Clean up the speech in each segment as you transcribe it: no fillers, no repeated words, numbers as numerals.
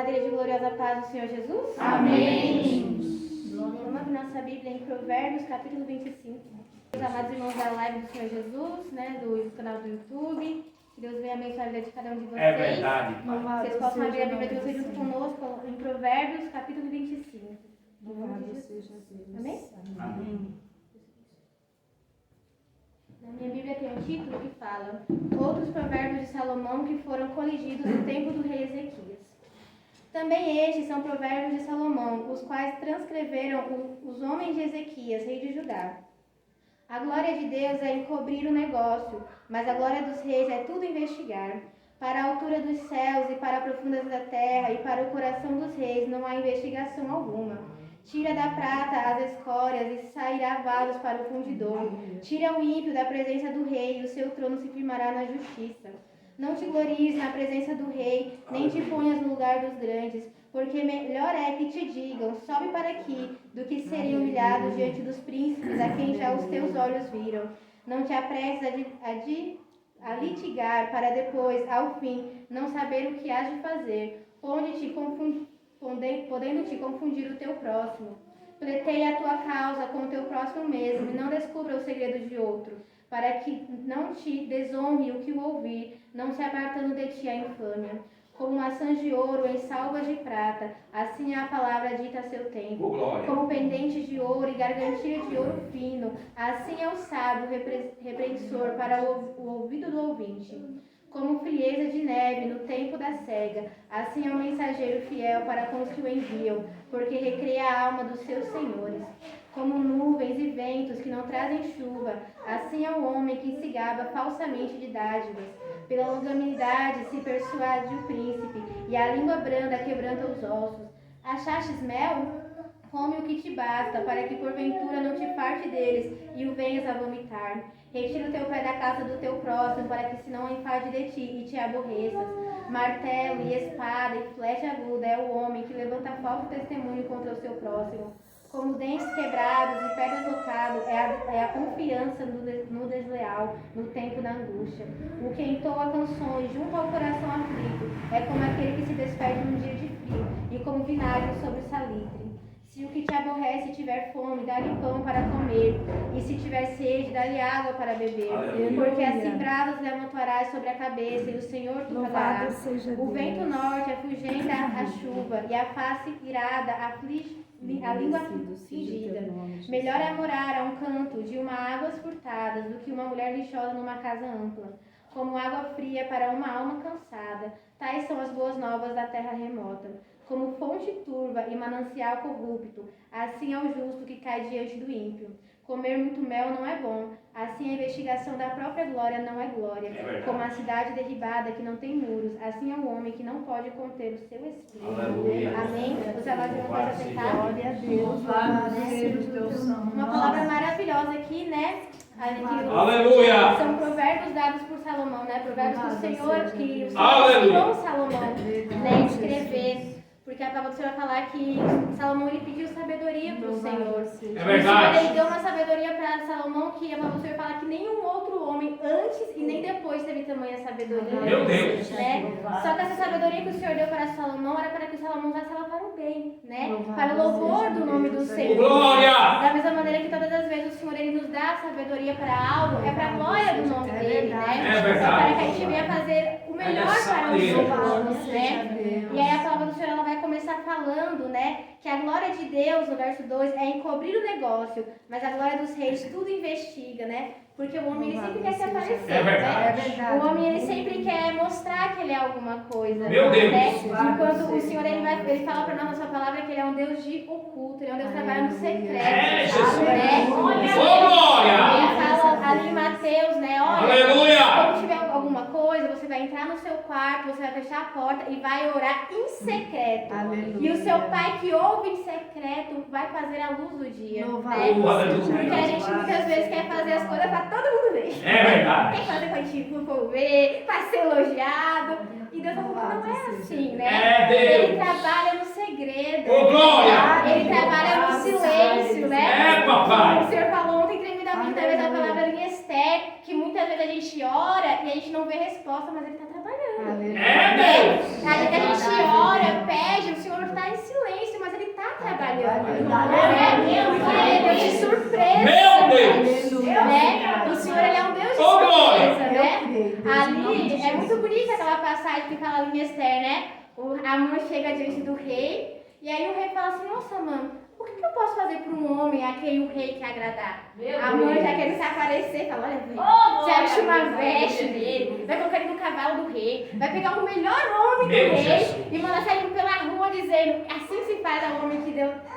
Madeira de gloriosa paz do Senhor Jesus. Amém. Vamos abrir nossa Bíblia em Provérbios, capítulo 25. Meus amados irmãos da live do Senhor Jesus, né, do canal do YouTube. Que Deus venha abençoar a vida de cada um de vocês. É verdade. Vocês possam abrir a Bíblia de vocês junto conosco em Provérbios, capítulo 25. Louvado seja Deus. Amém? Amém. Na minha Bíblia tem um título que fala Outros provérbios de Salomão que foram coligidos no tempo do rei Ezequias. Também estes são provérbios de Salomão, os quais transcreveram os homens de Ezequias, rei de Judá. A glória de Deus é encobrir o negócio, mas a glória dos reis é tudo investigar. Para a altura dos céus e para a profundeza da terra e para o coração dos reis não há investigação alguma. Tira da prata as escórias e sairá vasos para o fundidor. Tira o ímpio da presença do rei e o seu trono se firmará na justiça. Não te glories na presença do rei, nem te ponhas no lugar dos grandes, porque melhor é que te digam, sobe para aqui, do que serem humilhados diante dos príncipes, a quem já os teus olhos viram. Não te apresses a litigar, para depois, ao fim, não saber o que has de fazer, podendo te confundir o teu próximo. Pleiteia a tua causa com o teu próximo mesmo, e não descubra o segredo de outro, para que não te desonre o que o ouvir, não se apartando de ti a infâmia. Como maçãs de ouro em salvas de prata, assim é a palavra dita a seu tempo. Como pendentes de ouro e gargantilha de ouro fino, assim é o sábio repreensor para o ouvido do ouvinte. Como frieza de neve no tempo da cega, assim é o mensageiro fiel para com os que o enviam, porque recreia a alma dos seus senhores. Como nuvens e ventos que não trazem chuva, assim é o homem que se gaba falsamente de dádivas. Pela longanimidade se persuade o príncipe, e a língua branda quebranta os ossos. Achastes mel? Come o que te basta, para que porventura não te parte deles, e o venhas a vomitar. Retira o teu pé da casa do teu próximo, para que se não enfade de ti e te aborreças. Martelo e espada e flecha aguda é o homem que levanta falso testemunho contra o seu próximo. Como dentes quebrados e pé deslocado é a confiança no desleal, no tempo da angústia. O que entoa canções junto ao coração aflito é como aquele que se despede num dia de frio, e como vinagre sobre o salitre. Se o que te aborrece tiver fome, dá-lhe pão para comer, e se tiver sede, dá-lhe água para beber. Aleluia. Porque assim brasas lhe amontoarás sobre a cabeça, e o Senhor tu pagará. O vento norte afugenta a chuva, e a face irada aflige a língua fingida. Melhor é morar a um canto de uma águas furtadas do que uma mulher lixosa numa casa ampla. Como água fria para uma alma cansada, tais são as boas novas da terra remota. Como fonte turva e manancial corrupto, assim é o justo que cai diante do ímpio. Comer muito mel não é bom, assim a investigação da própria glória não é glória. Como a cidade derribada que não tem muros, assim é o homem que não pode conter o seu espírito. Aleluia. Amém? Os amados irmãos podem sentar. Glória a Deus. Louvado seja o teu santo Uma palavra maravilhosa aqui, né? Aleluia. São provérbios dados por Salomão, né? Provérbios do Senhor, que o Senhor Aleluia. ensinou Salomão, né? Escrever. Porque a palavra do Senhor vai falar que Salomão ele pediu sabedoria para o Senhor. É verdade. O Senhor ele deu uma sabedoria para Salomão que a palavra do Senhor fala que nenhum outro homem antes e nem depois teve tamanha sabedoria. Meu Deus. Né? Só que essa sabedoria que o Senhor deu para Salomão era para que Salomão usasse ela para o bem, né? Para o louvor do nome do Senhor. Glória! Da mesma maneira que todas as vezes o Senhor ele nos dá sabedoria para algo, é para a glória do nome dele, né? É verdade. para que a gente venha fazer o melhor para os outros, né? E aí a palavra do Senhor ela vai começar falando, né, que a glória de Deus, no verso 2, é encobrir o negócio, mas a glória dos reis tudo investiga, né? Porque o homem ele sempre quer se aparecer, É verdade. né? O homem ele sempre quer mostrar que ele é alguma coisa, Meu Deus. né? Enquanto o Senhor ele fala para nós na sua palavra que ele é um Deus de oculto, ele é um Deus que trabalha no secreto, É, Jesus. né? Ô, glória! Ele fala ali em Mateus, né? Olha, Aleluia! quando tiver alguma coisa, você vai entrar no seu quarto, você vai fechar a porta e vai orar em secreto. Aleluia. E o seu pai que ouve em secreto vai fazer a luz do dia. Louvado Né? seja Porque a gente muitas vezes quer fazer as coisas para todo mundo ver. É verdade. Quer fazer pra gente ver, para ser elogiado. E Deus tá falando, não é assim, né? É Deus. Ele trabalha no segredo. Ô, glória! Ele trabalha no silêncio, né? É, papai. O Senhor falou ontem tremendamente através da palavra em Esther, que muitas vezes a gente ora e a gente não vê resposta, mas ele está trabalhando. Aleluia. É Deus. A gente ora, pede, Porque Deus de surpresa. Meu Deus! Né? O Senhor ele é um Deus de Ô, glória! surpresa, né? Ali é muito bonita aquela passagem que fala ali em Esther, né? A mãe chega diante do rei e aí o rei fala assim: nossa, mãe, o que eu posso fazer para um homem a quem o rei quer agradar? A mãe já quer se aparecer, fala: olha, rei, você vai uma veste dele, vai colocar ele no cavalo do rei, vai pegar o melhor homem do rei e mandar sair pela rua dizendo: assim se faz ao homem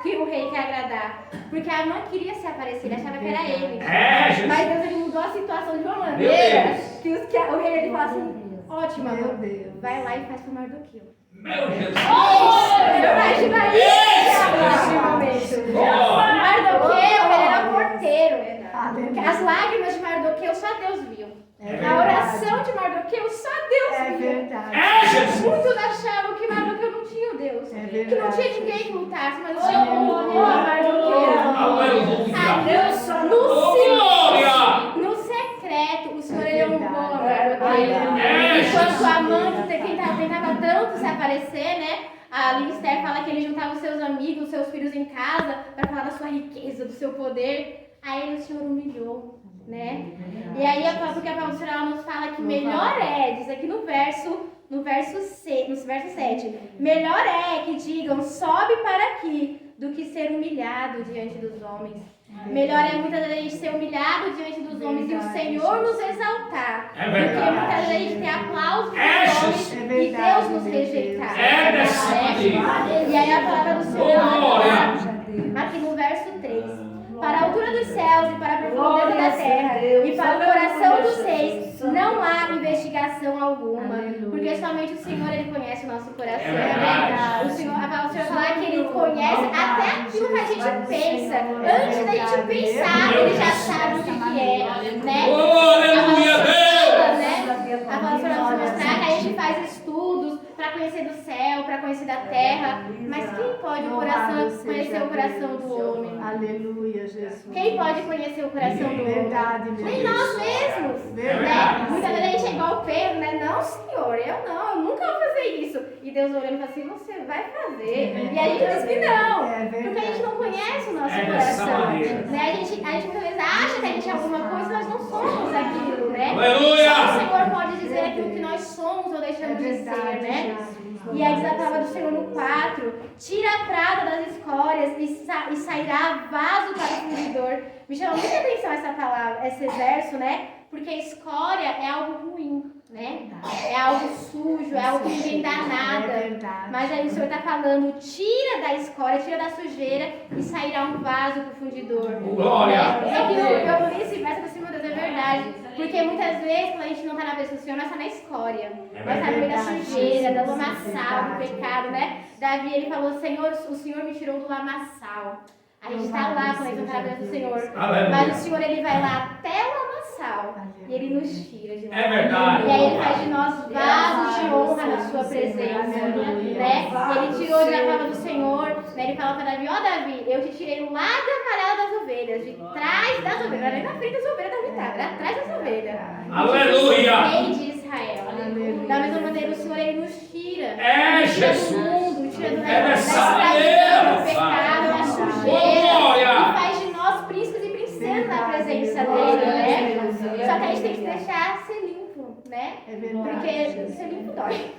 que o rei quer agradar. Porque a mãe queria se aparecer, ele achava que era ele. Mas Deus ele mudou a situação de uma maneira que o rei ele fala assim: ótima, vai lá e faz pro Mardoqueu. Meu Jesus! Imagina isso nesse momento. Mardoqueu, ele era porteiro. As lágrimas de Mardoqueu só Deus viu. A oração de Mardoqueu só Deus viu. Muitos achavam que Mardoqueu não tinha o Deus. Que não tinha ninguém que lutasse, mas o Senhor honrou a Mardoqueu. No secreto, o Senhor ele honrou a Mardoqueu. Enquanto a mãe tentava tanto se aparecer, né? A Esther fala que ele juntava os seus amigos, os seus filhos em casa para falar da sua riqueza, do seu poder. Aí o Senhor humilhou, né? E aí porque a palavra do Senhor nos fala que melhor diz aqui no verso 7, melhor é que digam: sobe para aqui, do que ser humilhado diante dos homens. Melhor é muitas vezes a gente ser humilhado diante dos homens e o Senhor nos exaltar. Porque muitas vezes a gente tem aplauso dos homens e Deus nos rejeitar. E aí a palavra do Senhor aqui no verso 3. Para a altura dos céus e para a profundeza da terra e para o coração dos reis não há investigação alguma, porque somente o Senhor ele conhece o nosso coração, né? O Senhor fala que ele conhece até aquilo que a gente pensa. Antes da gente pensar, ele já sabe o que é, né? Aleluia, Deus! A palavra nos mostrar que a gente faz estudos para conhecer do céu, para conhecer da terra, mas quem pode conhecer o coração do homem? Aleluia, Jesus. Quem pode conhecer o coração do homem? Nem nós mesmos. Né? Muitas vezes a gente é igual o Pedro, né? Não, Senhor, eu nunca vou fazer isso. E Deus olhando e fala assim: você vai fazer. E a gente diz que não, porque a gente não conhece o nosso coração. Né? A gente muitas vezes acha que a gente é alguma coisa, nós não somos aquilo, né? Aleluia! Só o Senhor pode dizer aquilo que nós somos ou deixamos de ser, né? E aí diz a palavra do Senhor no 4: tira a prata das escórias e sairá vaso para o fundidor. Me chama muita atenção essa palavra, esse verso, né? Porque escória é algo ruim, né? É algo sujo, é algo que ninguém dá nada. Mas aí o Senhor está falando: tira da escória, tira da sujeira e sairá um vaso para o fundidor. Glória! É que eu li esse verso assim, meu Deus, é verdade. Porque muitas vezes, quando a gente não está na presença do Senhor, nós estamos na escória. Nós estamos no meio da sujeira, do lamaçal, do pecado, né? Davi, ele falou: Senhor, o Senhor me tirou do lamaçal. A gente está lá quando a gente está na presença do Senhor. Mas o Senhor, ele vai lá até o lamaçal e ele nos tira de lá. É verdade. E aí ele faz de nós vasos de honra na sua presença, né? Ele tirou da palavra do Senhor, né? Ele fala para Davi: ó Davi, eu te tirei lá da parada das ovelhas, de trás das ovelhas. Não era nem na frente das ovelhas, Davi estava, era atrás das ovelhas. Aleluia! Rei de Israel. Da mesma maneira, o Senhor, ele nos tira. Tira do mundo, tira do escravidão, do pecado, da sujeira. E faz de nós príncipes e princesas na presença dele, né? Só que a gente tem que deixar ser limpo, né? Porque ser limpo dói.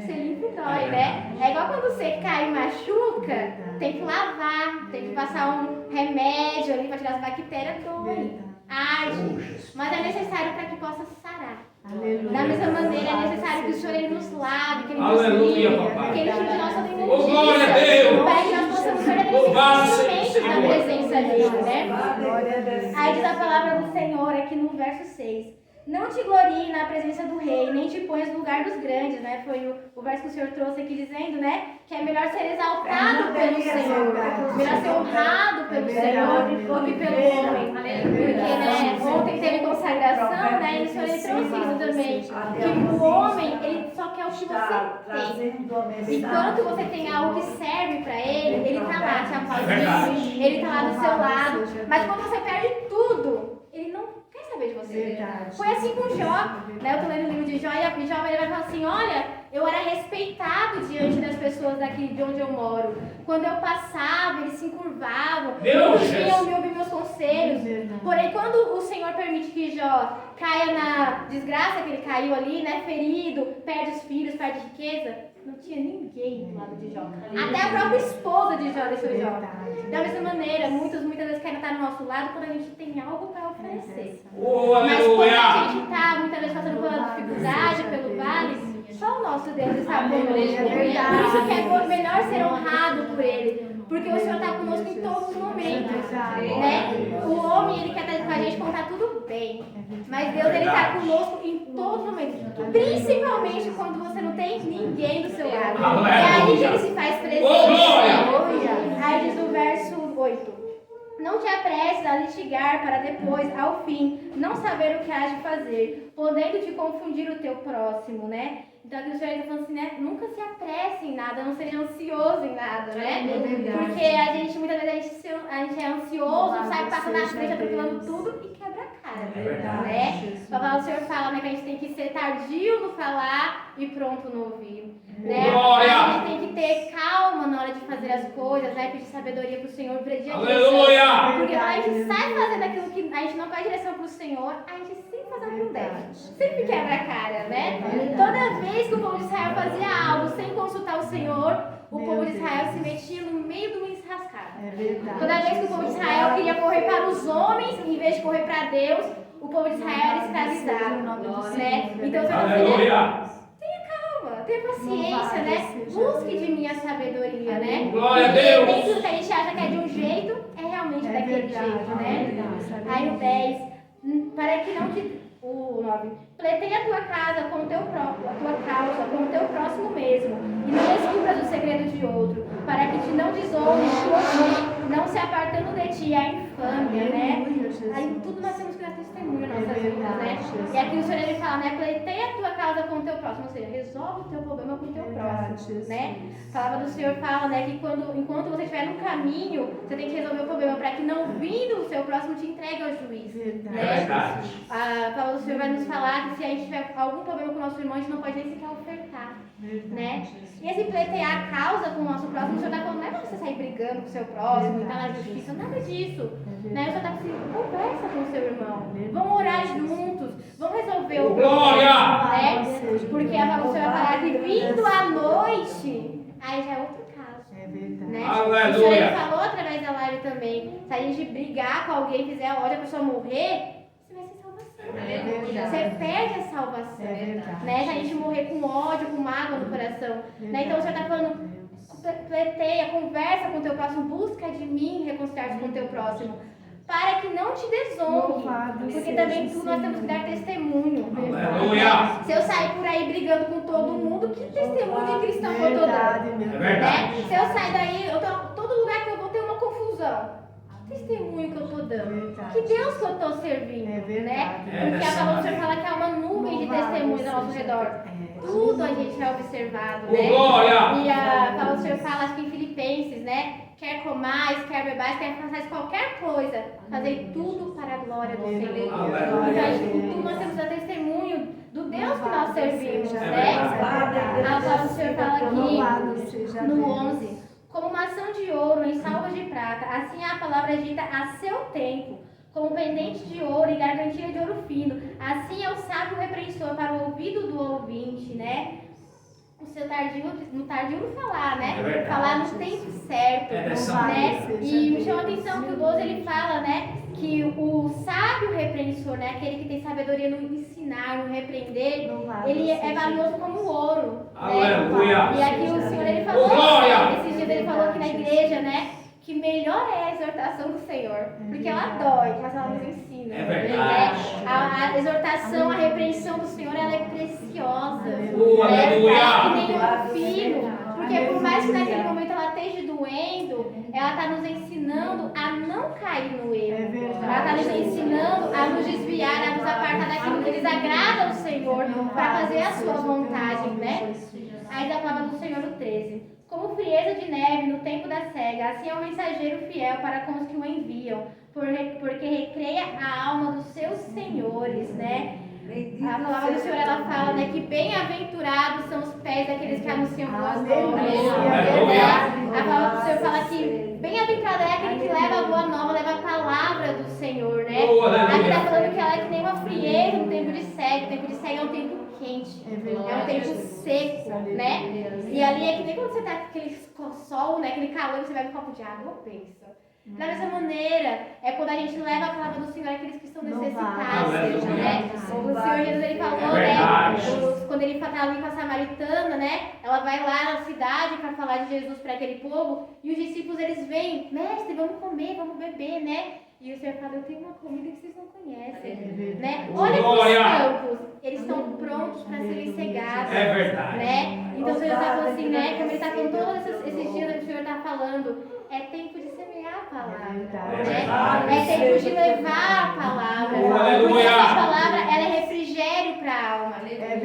Ser limpo dói, né? É igual quando você cai e machuca, tem que lavar, tem que passar um remédio ali para tirar as bactérias, dói, arde. Mas é necessário para que possa sarar. Aleluia. Da mesma maneira, é necessário que o Senhor ele nos lave, que ele nos limpe, que ele tire de nós toda imundícia, para que nós possamos verdadeiramente ser na presença dele, né? Aí diz a palavra do Senhor aqui no verso 6: não te glorie na presença do rei, nem te ponhas no lugar dos grandes, né? Foi o verso que o Senhor trouxe aqui dizendo, né? Que é melhor ser exaltado pelo Senhor, melhor ser honrado pelo Senhor do que pelo homem. Porque, né, ontem teve consagração, né? E o Senhor ele trouxe isso também. Que o homem, ele só quer o que você tem. Enquanto você tem algo que serve pra ele, ele tá lá te aplaudindo, ele tá lá do seu lado. Mas quando você perde tudo, ele não quer saber de você. Foi assim com Jó, né? Eu tô lendo o livro de Jó e Jó ele vai falar assim: olha, eu era respeitado diante das pessoas daqui de onde eu moro. Quando eu passava, eles se encurvavam, Deus, eles Jesus. me ouvir meus conselhos. Porém, quando o Senhor permite que Jó caia na desgraça que ele caiu ali, né, ferido, perde os filhos, perde riqueza, não tinha ninguém do lado de Jó. Até a própria esposa de Jó deixou Jó. Da mesma maneira, muitas vezes querem estar do nosso lado quando a gente tem algo para oferecer. Oh, Mas quando a aleluia. gente está muitas vezes passando pela dificuldade, pelo vale, só o nosso Deus está conosco. Por isso que é melhor ser honrado por Ele. Porque o Senhor está conosco em todos os momentos. Né? O homem, ele quer estar com a gente quando está tudo bem. Mas Deus, ele está conosco em todos os momentos. Principalmente quando você não tem ninguém do seu lado. É aí que ele se faz presente. Aí diz o verso 8. Não te apresses a litigar para depois, ao fim, não saber o que has de fazer, podendo te confundir o teu próximo, né? Então aqui o Senhor está falando assim, né? Nunca se apresse em nada, não seja ansioso em nada, né? Porque a gente, muitas vezes, a gente é ansioso, sai, passa na frente, atropelando tudo e quebra a cara, né? A palavra do Senhor fala, né, que a gente tem que ser tardio no falar e pronto no ouvir. Né? A gente tem que ter calma na hora de fazer as coisas, né? Pedir sabedoria para o Senhor, pedir direção. Aleluia! Porque quando a gente sai fazendo aquilo que a gente não pede direção para o Senhor, a gente sempre faz aquilo que deve. Sempre quebra a cara, né? Toda vez que o povo de Israel fazia algo sem consultar o Senhor, o povo de Israel se metia no meio de uma enrascada. Toda vez que o povo de Israel queria correr para os homens, em vez de correr para Deus, o povo de Israel era escravizado. Né? Então, Aleluia! Tenha paciência, né? Busque de mim a sabedoria, né? Glória a Deus! Nem tudo que a gente acha que é de um jeito, é realmente daquele jeito, né? Aí o 10, para que não te... O 9. Pleiteia a tua casa com o teu próprio, a tua causa com o teu próximo mesmo, e não descubras o segredo de outro, para que te não desonre, não se apartando de ti a infâmia, né? Aí tudo nós temos que dar testemunho nas nossas vidas, né? E aqui o Senhor ele fala, né? Pleiteia a tua causa com o teu próximo, ou seja, resolve o teu problema com o teu próximo, né? A palavra do Senhor fala, né, que enquanto você estiver no caminho, você tem que resolver o problema para que não vindo o seu próximo te entregue ao juiz, né? A palavra do Senhor vai nos falar que se a gente tiver algum problema com o nosso irmão, a gente não pode nem sequer ofertar, né? E esse pleitear a causa com o nosso próximo, o Senhor está falando, não é para você sair brigando com o seu próximo, estar na justiça, nada disso, né? O Senhor está assim, conversa com o seu irmão, vamos orar juntos, vamos resolver o problema, né? Porque a palavra do Senhor vai falar que vindo à noite, aí já é outro caso, né? Aleluia. O Senhor ele falou através da live também, se a gente brigar com alguém, fizer a ódio, a pessoa morrer, você perde a salvação, né? Se a gente morrer com ódio, com mágoa no coração, né? Então o Senhor está falando, pleiteia, conversa com o teu próximo, busca de mim reconciliar-te com o teu próximo, para que não te desonre, porque também nós temos que dar testemunho. Aleluia! Se eu sair por aí brigando com todo mundo, que testemunho de cristão que eu estou dando? É verdade. Né? Se eu sair daí, todo lugar que eu vou ter uma confusão. Testemunho que eu estou dando, que Deus que eu estou servindo, né? Porque a palavra do Senhor fala que há uma nuvem de testemunhos ao nosso redor. Tudo a gente é observado, né? Glória! E a palavra do Senhor fala, acho que em Filipenses, né? Quer comais, quer bebais, quer façares qualquer coisa, fazer tudo para a glória do Senhor. Então, nós temos o testemunho do Deus que nós servimos, né? A palavra do Senhor fala aqui no 11. Como maçã de ouro em salvas de prata, assim a palavra dita a seu tempo, como pendente de ouro e gargantilha de ouro fino, assim é o sábio repreensor para o ouvido do ouvinte, né? O seu tardio no falar, né? Falar no tempo certo, né? E me chama a atenção que o 12 ele fala, né? Que o sábio repreensor, né? Aquele que tem sabedoria no ensinar, no repreender, ele é valioso como ouro. Aleluia! Né? E aqui o Senhor ele falou, esses dias ele falou aqui na igreja, né? Que melhor é a exortação do Senhor, porque ela dói, mas ela nos ensina. É verdade. A exortação, a repreensão do Senhor, ela é preciosa. Aleluia! Ela é que nem um filho, porque por mais que naquele momento ela esteja doendo, ela está nos ensinando a não cair no erro. Ela está nos ensinando a nos desviar, a nos apartar daquilo que desagrada ao Senhor, para fazer a sua vontade, né? Aí da palavra do Senhor o 13. Como frieza de neve no tempo da cega, assim é o mensageiro fiel para com os que o enviam, porque recreia a alma dos seus senhores, né? A palavra do Senhor, ela fala, né, que bem-aventurados são os pés daqueles que anunciam boas novas. A palavra do Senhor fala que bem-aventurado é aquele que leva a boa nova, leva a palavra do Senhor, né? Aqui está falando que ela é que nem uma frieza no tempo de seca. O tempo de seca é um tempo quente, é um tempo seco, né? E ali é que nem quando você tá com aquele sol, né, aquele calor, você bebe um copo de água, pensa. Da mesma maneira, é quando a gente leva a palavra do Senhor àqueles que estão necessitados, né? O Senhor Jesus, ele falou, né? Quando ele estava ali com a samaritana, né? Ela vai lá na cidade para falar de Jesus para aquele povo e os discípulos, eles vêm, mestre, vamos comer, vamos beber, né? E o Senhor fala, eu tenho uma comida que vocês não conhecem, né? Olha os campos, eles estão prontos para serem cegados, né? Então o Senhor está falando assim, né? Como ele está falando todos esses dias, o Senhor está falando, é tempo de semear a palavra, né? É tempo de levar a palavra, porque essa palavra, ela é refrigério para a alma.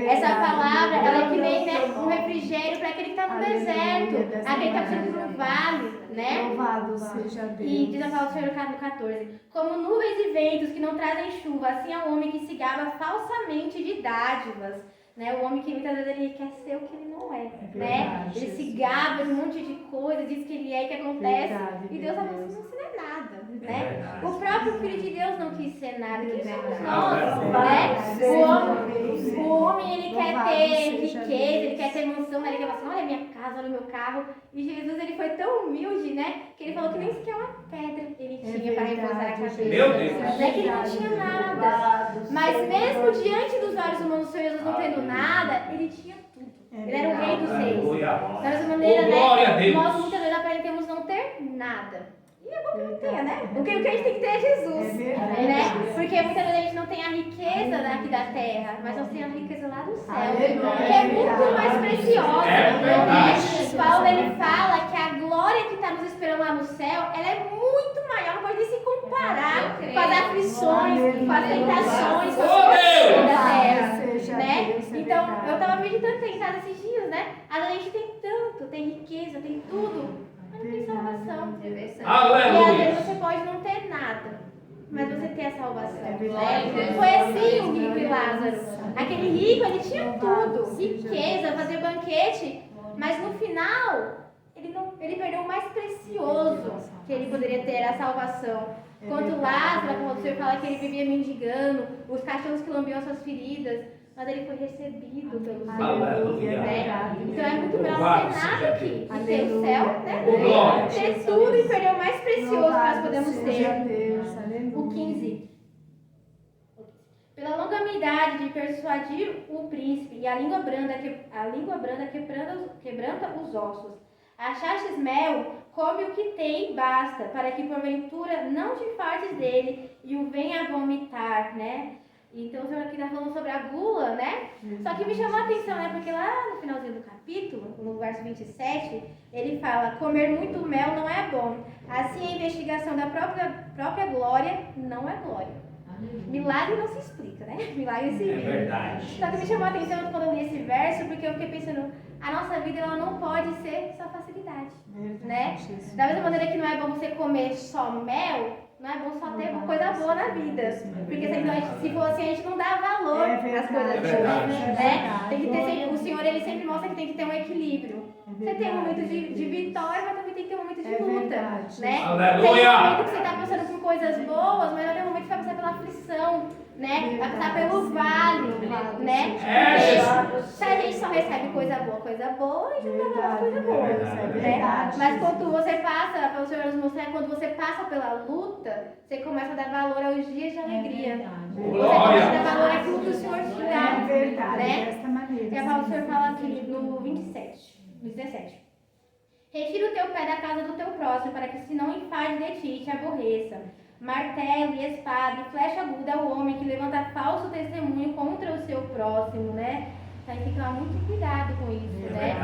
Essa palavra, ela é que nem, né, um refrigério para aquele que está no deserto, aquele que está precisando no vale, né? Louvado seja Deus. E diz a palavra do Senhor no 14: como nuvens e ventos que não trazem chuva, assim é o homem que se gaba falsamente de dádivas. Né? O homem que muitas vezes ele quer ser o que ele não é, né? Ele se gaba de um monte de coisa, diz que ele é, que acontece, e Deus fala assim, não é nada, né? O próprio Filho de Deus não quis ser nada, quem somos nós, né? O homem, ele quer ter riqueza, ele quer ter mansão, né? Ele quer falar assim, olha a minha casa, olha o meu carro, e Jesus, ele foi tão humilde, né? Que ele falou que nem sequer uma pedra ele tinha para repousar a cabeça. Meu Deus! Não é que ele não tinha nada, mas mesmo diante dos olhos humanos, o Senhor Jesus não tendo nada, ele tinha tudo. Ele era o rei dos reis. Da mesma maneira, né? Nós muitas vezes aprendemos não ter nada. E é bom que não tenha, né? O que a gente tem que ter é Jesus, né? Porque muitas vezes a gente não tem a riqueza daqui da terra, mas nós temos a riqueza lá do céu, que é muito mais preciosa. Né? Paulo, ele fala que a glória que está nos esperando lá no céu, ela é muito maior, não pode nem se comparar com as aflições, com as tentações, com as coisas da terra, né? Então, eu estava meditando, pensando esses dias, né? A gente tem tanto, tem riqueza, tem tudo, mas não tem salvação. E às vezes você pode não ter nada, mas você tem a salvação. Foi assim o rico e Lázaro. Aquele rico, ele tinha tudo, riqueza, fazer banquete, mas no final, ele perdeu o mais precioso que ele poderia ter, a salvação. Quanto Lázaro, quando o Senhor fala que ele vivia mendigando, os cachorros que lambiam suas feridas, mas ele foi recebido pelo Senhor, né? Então é muito melhor não ter nada aqui, e ter o céu, né? Ter tudo e perder o mais precioso que nós podemos ter. O 15. Pela longanimidade de persuadir o príncipe e a língua branda quebranta os ossos. Achastes mel, come o que tem, basta, para que porventura não te fartes dele e o venha a vomitar, né? Então o Senhor aqui está falando sobre a gula, né? Só que me chamou a atenção, né? Porque lá no finalzinho do capítulo, no verso 27, ele fala, comer muito mel não é bom. Assim a investigação da própria glória não é glória. Milagre não se explica, né? Milagre se vê. verdade. Só que me chamou a atenção quando eu li esse verso, porque eu fiquei pensando, a nossa vida ela não pode ser só facilidade, né? Da mesma maneira que não é bom você comer só mel, não é bom só ter uma coisa boa na vida. Porque se for assim, a gente não dá valor às coisas boas, né? Tem que ter, o Senhor, ele sempre mostra que tem que ter um equilíbrio. Você tem um momento de vitória, mas também tem que ter um momento de luta, né? Aleluia! Tem um momento que você está passando por coisas boas, mas vai ter um momento que você vai passar pela aflição, né? Vai passar pelo vale, né? Porque se a gente só recebe coisa boa, a gente não dá coisa boa, né? Mas quando você passa, para o Senhor nos mostrar, quando você passa pela luta, você começa a dar valor aos dias de alegria. Você começa a dar valor àquilo que o Senhor te dá, né? E a palavra do Senhor fala assim, no 27, no 17. Retira o teu pé da casa do teu próximo, para que se não enfade de ti e te aborreça. Martelo e espada e flecha aguda é o homem que levanta falso testemunho contra o seu próximo, né? A gente tem que tomar muito cuidado com isso, né?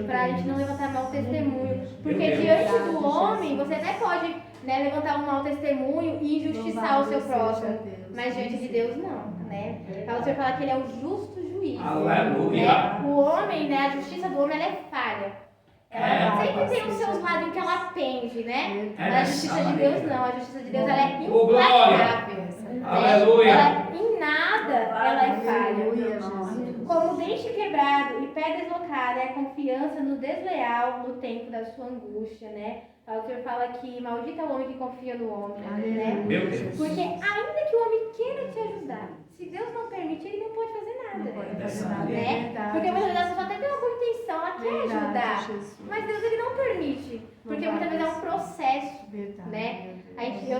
Pra gente não levantar mau testemunho. Porque diante do homem, você até pode, né, levantar um mau testemunho e injustiçar o seu próximo. Mas diante de Deus, não, né? Então você fala que ele é o justo juiz. Aleluia! Né? O homem, né, a justiça do homem, ela é falha. Ela sempre tem os seus lados em que ela pende, né? Mas a justiça de Deus não. A justiça de Deus ela é implacável. Aleluia! Ela em nada nada ela é falha. Aleluia, Jesus. Como dente quebrado e pé deslocado é a confiança no desleal no tempo da sua angústia, né? O Senhor fala que maldito é o homem que confia no homem, né? Meu Deus. Porque ainda que o homem queira te ajudar, se Deus não permite, ele não pode fazer nada. Não pode fazer nada, Né? é verdade. Porque muitas vezes a pessoa até tem uma boa intenção, ela quer Verdade, ajudar, Jesus. mas Deus ele não permite, porque muitas vezes é um processo. Verdade, Né? meu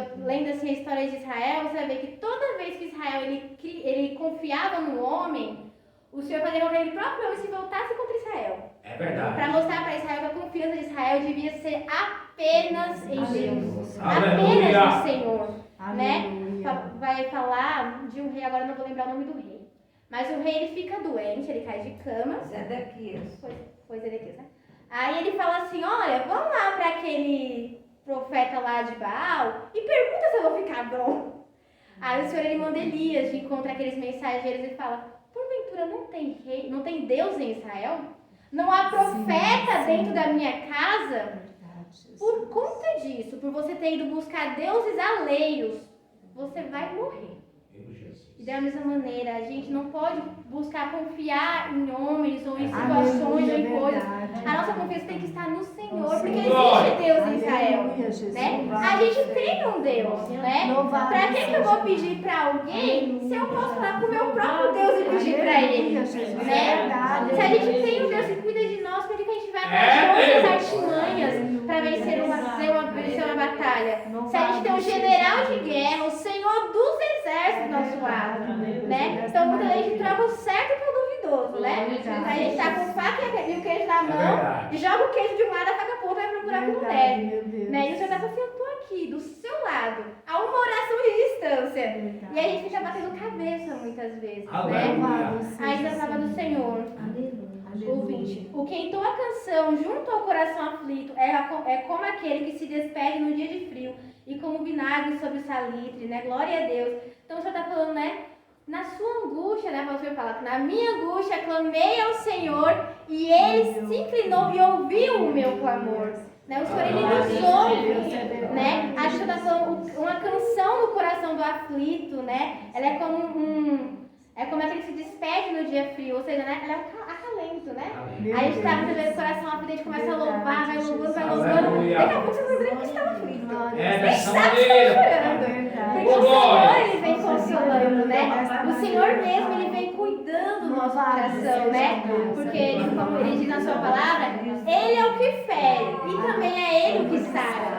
Deus. Eu lendo assim a história de Israel, você vai ver que toda vez que Israel ele confiava no homem, o Senhor fazia com que ele próprio homem se voltasse contra Israel. É verdade. Para mostrar para Israel que a confiança de Israel devia ser apenas em Deus. Aleluia. Apenas no Senhor. Né? Aleluia. Vai falar de um rei, agora eu não vou lembrar o nome do rei. Mas o rei ele fica doente, ele cai de cama. Zedequias. Foi Zedequias, né? Aí ele fala assim, olha, vamos lá para aquele profeta lá de Baal e pergunta se eu vou ficar bom. Aí o Senhor ele manda Elias de encontrar aqueles mensageiros e fala, porventura não tem rei, não tem Deus em Israel? Não há profeta dentro da minha casa? Verdade, Jesus. Por conta disso, por você ter ido buscar deuses alheios, você vai morrer. Meu Jesus. E da mesma maneira, a gente não pode buscar confiar em homens ou em situações ou Aleluia, em coisas. verdade. A nossa confiança tem que estar no Senhor, porque Glória. existe Deus em Israel. Aleluia, Jesus. Né? A gente tem um Deus, né? Louvado Pra que eu vou seja pedir pra alguém se eu posso falar com o meu próprio Deus e pedir pra ele? Aleluia, Jesus. Né? Verdade. Se a gente tem um Deus que cuida de nós, por que a gente vai É atrás de outras Deus. artimanhas pra vencer uma batalha? Se a gente tem um general de guerra, o Senhor dos exércitos do nosso lado, né? Então muitas vezes a gente troca o certo pelo duvidoso, né? A gente tá com faca e o queijo na mão verdade. e joga o queijo de um lado, a faca pro outro, vai procurar como Verdade, deve. meu Deus. Né? E o Senhor tá falando assim, eu tô aqui, do seu lado, a uma oração de distância. Verdade. E a gente fica batendo cabeça muitas vezes, né? Aleluia. Aí da palavra do Senhor. Ouvinte, o que entoa a canção junto ao coração aflito é como aquele que se despede num dia de frio e como vinagre sobre o salitre, né? Glória a Deus. Então o Senhor está falando, né? Na sua angústia, né? O Senhor fala, na minha angústia clamei ao Senhor e Ele se inclinou e ouviu o meu clamor. Né? O Senhor, Ele nos ouve, né? A gente está falando uma canção no coração do aflito, né? Ela é como é como aquele que se despede no dia frio, ou seja, né? Ela é um acalento, né? Aleluia. Aí a gente tá muitas vezes com o coração aflito, a gente começa a louvar, vai louvando, vai louvando. Aleluia. Daqui a pouco você vai lembrando que estava aflito. É Nem dessa sabe que maneira. está chorando. Porque o Glória. Senhor, Ele vem consolando, né? O Senhor mesmo, Ele vem cuidando do nosso coração, né? Porque, como Ele diz na sua palavra, Ele é o que fere e também é Ele o que sara.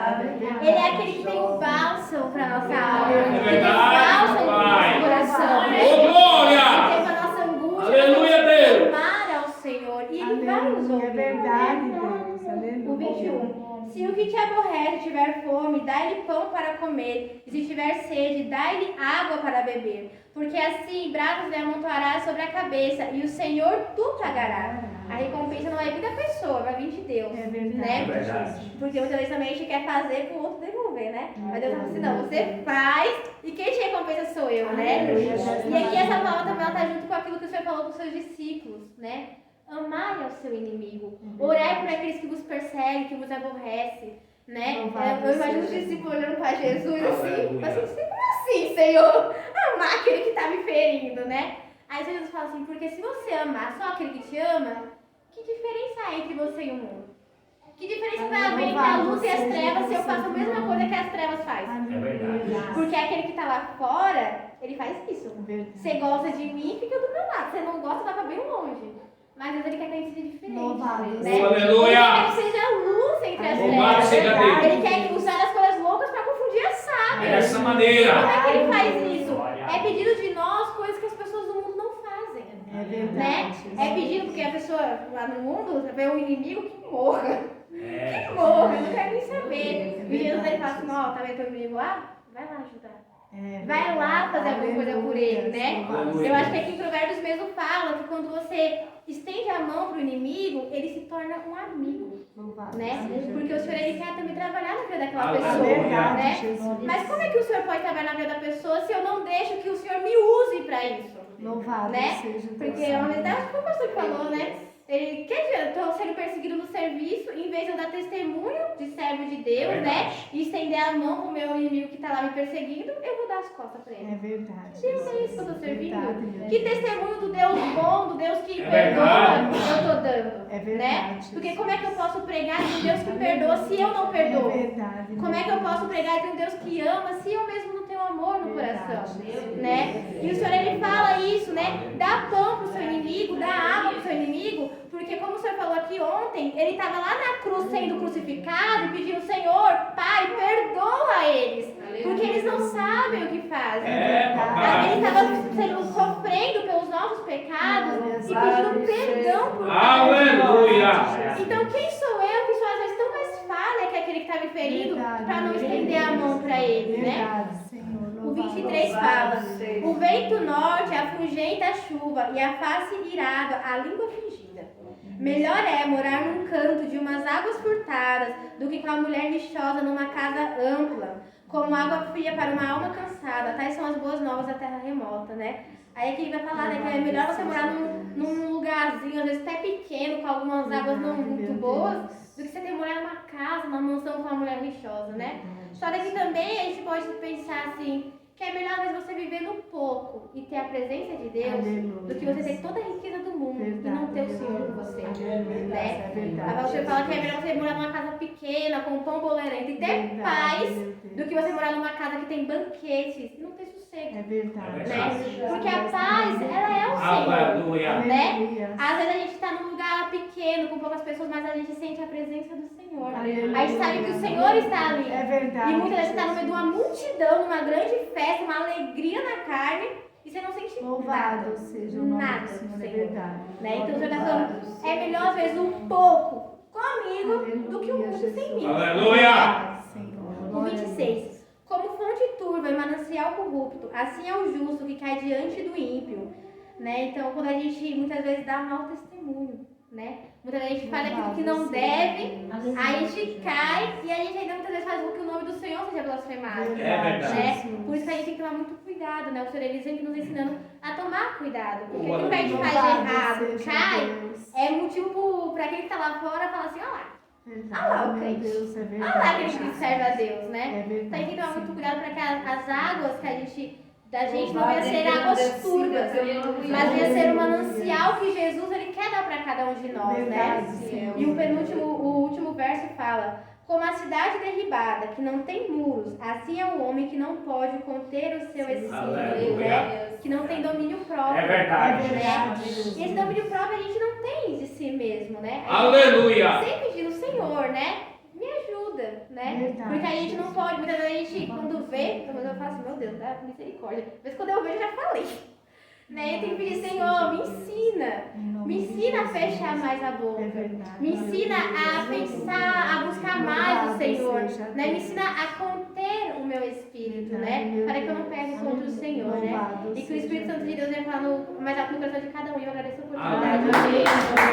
Ele é aquele que tem um bálsamo para nossa alma. É Que tem verdade, bálsamo para o Pai. nosso coração, né? Ô, glória. Que tem para nossa angústia. Aleluia, Deus. Clamar ao Senhor e Ele vai nos Aleluia, ouvir. é verdade, né? Deus. Aleluia. O 21. Se o que te aborrece tiver fome, dá-lhe pão para comer. E se tiver sede, dá-lhe água para beber. Porque assim bravos lhe amontoarás sobre a cabeça, e o Senhor tu pagará. A recompensa não vai vir da pessoa, vai vir de Deus. É verdade. Né? É verdade. Porque muitas vezes também a gente quer fazer para o outro devolver, né? Mas Deus fala assim, não, você faz e quem te recompensa sou eu, né? E aqui essa palavra também está junto com aquilo que o Senhor falou para os seus discípulos, né? Amai ao seu inimigo. Orai por aqueles que vos perseguem, que vos aborrecem, né? Eu imagino os discípulos olhando para Jesus assim, como assim, Senhor? Amar aquele que está me ferindo, né? Aí Jesus fala assim, porque se você amar só aquele que te ama, que diferença há entre você e o mundo? Que diferença vai haver entre a luz e as trevas se eu faço a mesma coisa que as trevas fazem? É verdade. Porque aquele que está lá fora, ele faz isso. Verdade. Você gosta de mim, fica do meu lado. Você não gosta, vai pra bem longe. Mas Deus ele quer que a gente seja diferente. Louvado Né? seja. Aleluia. Ele quer que seja luz entre as Louvado trevas. seja Deus. Ele quer que usar as coisas loucas para confundir as sábias. Dessa maneira. Como é que ele faz isso? É pedido de nós coisas que as pessoas do mundo não fazem. É verdade. Né? É pedido porque a pessoa lá no mundo vê um inimigo que morra. É. Que morra, eu não quero nem saber. E Jesus ele fala assim, ó, tá vendo teu inimigo lá? Vai lá ajudar. É Vai lá fazer alguma coisa por ele, né? Aleluia. Eu acho que aqui em Provérbios mesmo fala que quando você estende a mão pro inimigo, ele se torna um amigo, Louvado né? seja Porque o Senhor ele quer também trabalhar na vida daquela Aleluia. pessoa, Verdade, né? Jesus. Mas como é que o Senhor pode trabalhar na vida da pessoa se eu não deixo que o Senhor me use para isso? Louvado Né? seja Deus. Porque a honestidade, como o pastor falou, né? Ele, que adianta? Estou sendo perseguido no serviço, em vez de eu dar testemunho, de servo de Deus, né? E estender a mão pro meu inimigo que tá lá me perseguindo, eu vou dar as costas pra ele. É verdade. Deus, é isso que eu tô servindo? Verdade, meu Que Deus. testemunho do Deus bom, do Deus que É perdoa, verdade. eu tô dando. É Né? verdade. Porque como é que eu posso pregar de um Deus que perdoa se eu não perdoo? É verdade. Como é que eu posso pregar de um Deus que ama se eu mesmo não tenho amor no coração? Né? E o Senhor, ele fala isso, né? Dá pão pro seu inimigo, dá água pro seu inimigo, porque como o Senhor falou aqui ontem, ele estava lá na cruz sendo crucificado e pedindo, Senhor, Pai, perdoa eles, porque eles não sabem o que fazem. É, papai. Ele estava sofrendo pelos nossos pecados e pedindo perdão por Aleluia. Então quem sou eu que sou às vezes tão mais falha que aquele que está me ferindo para não estender a mão para ele, né? Verdade, Senhor. O 23 fala, o vento norte afugenta a chuva e a face irada, a língua fingida. Melhor é morar num canto de umas águas furtadas do que com a mulher lixosa numa casa ampla, como água fria para uma alma cansada. Tais são as boas novas da terra remota, né? Aí aqui ele vai falar, né, que é melhor você morar num lugarzinho, às vezes até pequeno, com algumas águas não muito boas, do que você ter que morar numa casa, numa mansão com uma mulher lixosa, né? Só que aqui também a gente pode pensar assim, que é melhor às vezes você viver no pouco e ter a presença de Deus, do que você ter toda a riqueza do mundo e não ter o Senhor com você, né? Aí você fala que é melhor você morar numa casa pequena, com um pão boleirento e ter paz, do que você morar numa casa que tem banquetes e não ter sossego. É verdade. Né? Porque a paz, ela é o Senhor, Aleluia. né? Às vezes a gente está num lugar pequeno, com poucas pessoas, mas a gente sente a presença do Senhor. A gente sabe que o Senhor está ali. É verdade. E muitas vezes você está no meio de uma multidão, numa grande festa, uma alegria na carne, e você não sente Louvado nada. seja o nome Nada do do Senhor, é Senhor. verdade. Né? Então o Senhor está falando, é melhor às vezes um pouco comigo do que um muito sem mim. Aleluia. Senhor. O 26. Como fonte turva e manancial corrupto, assim é o justo que cai diante do ímpio. Né? Então, quando a gente muitas vezes dá mau testemunho, né? Muitas vezes a gente faz aquilo que não deve, aí a gente cai e a gente ainda muitas vezes faz com que o nome do Senhor seja blasfemado. É verdade. Né? Por isso que a gente tem que tomar muito cuidado, né? O Senhor ele sempre nos ensinando a tomar cuidado. Porque aquilo que a gente faz de errado, cai, é motivo para quem está lá fora falar assim, olha lá. Olha lá o crente. Olha lá aquele que serve a Deus, né? Então a gente tem que tomar muito cuidado para que as águas que a gente da gente não venha ser águas turvas, mas venha ser um manancial que Jesus ele quer dar para cada um de nós, né? E o último verso fala: como a cidade derribada, que não tem muros, assim é o homem que não pode conter o seu espírito, né? Que não tem domínio próprio. É verdade. Né? E esse domínio próprio a gente não tem de si mesmo, né? Aleluia. Sempre pedindo, Senhor, né? Me ajuda, né? Verdade. Porque a gente não pode, muitas vezes a gente, quando vê, talvez eu falo assim, meu Deus, dá misericórdia. Mas quando eu vejo, eu já falei. Né? Eu tenho que pedir, Senhor, me ensina. Me ensina a fechar mais a boca. Me ensina a pensar, a buscar mais o Senhor. Né? Me ensina a conter o meu espírito, né? Para que eu não pegue contra o Senhor, né? E que o Espírito Santo de Deus venha falar mais alto no coração de cada um. E eu agradeço a oportunidade. Amém.